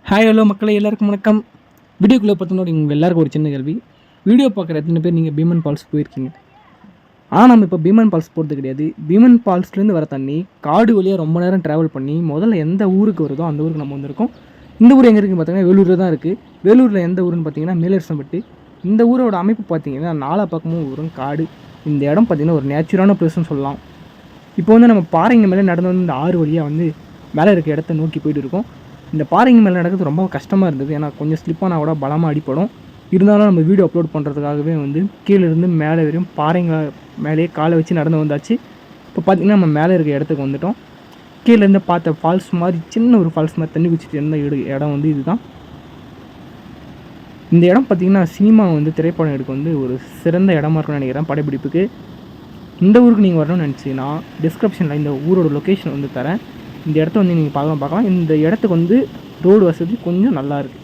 Hi hello மக்களே, எல்லாருக்கும் வணக்கம். வீடியோக்குள்ளே பார்த்தோன்னோட உங்கள் எல்லாருக்கும் ஒரு சின்ன கேள்வி. வீடியோ பார்க்குற எத்தனை பேர் நீங்கள் பீமன் ஃபால்ஸ் போயிருக்கீங்க? ஆனால் நம்ம இப்போ பீமன் ஃபால்ஸ் போகிறது கிடையாது. பீமன் ஃபால்ஸ்லேருந்து வர தண்ணி காடு வழியாக ரொம்ப நேரம் ட்ராவல் பண்ணி முதல்ல எந்த ஊருக்கு வருதோ அந்த ஊருக்கு நம்ம வந்திருக்கோம். இந்த ஊர் எங்கே இருக்குன்னு பார்த்தீங்கன்னா வேலூரில் தான் இருக்குது. வேலூரில் எந்த ஊருன்னு பார்த்தீங்கன்னா மேலரசம்பட்டு. இந்த ஊரோட அமைப்பு பார்த்தீங்கன்னா நாலா பக்கமும் ஊரும் காடு. இந்த இடம் பார்த்தீங்கன்னா ஒரு நேச்சுரான ப்ளேஸ்னு சொல்லலாம். இப்போ வந்து நம்ம பாறைங்க மேலே நடந்து வந்து இந்த ஆறு வழியாக வந்து மேலே இருக்க இடத்த நோக்கி போயிட்டு இருக்கோம். இந்த பாறைங்க மேலே நடக்கிறது ரொம்ப கஷ்டமாக இருந்தது. ஏன்னா கொஞ்சம் ஸ்லிப்பானால் கூட பலமாக அடிப்படும். இருந்தாலும் நம்ம வீடியோ அப்லோட் பண்ணுறதுக்காகவே வந்து கீழேருந்து மேலே வரையும் பாறைங்க மேலேயே காலை வச்சு நடந்து வந்தாச்சு. இப்போ பார்த்திங்கன்னா நம்ம மேலே இருக்க இடத்துக்கு வந்துவிட்டோம். கீழேருந்து பார்த்த ஃபால்ஸ் மாதிரி சின்ன ஒரு ஃபால்ஸ் மாதிரி தண்ணி குச்சிட்டு இருந்த இடம் வந்து இதுதான். இந்த இடம் பார்த்திங்கன்னா சினிமா வந்து திரைப்படம் எடுக்க வந்து ஒரு சிறந்த இடமா இருக்குன்னு நினைக்கிறேன் படப்பிடிப்புக்கு. இந்த ஊருக்கு நீங்கள் வரணும்னு நினச்சிங்கன்னா டிஸ்கிரிப்ஷனில் இந்த ஊரோட லொக்கேஷன் வந்து தரேன். இந்த இடத்த வந்து நீங்கள் பார்க்கலாம். இந்த இடத்துக்கு வந்து ரோடு வசதி கொஞ்சம் நல்லாயிருக்கு.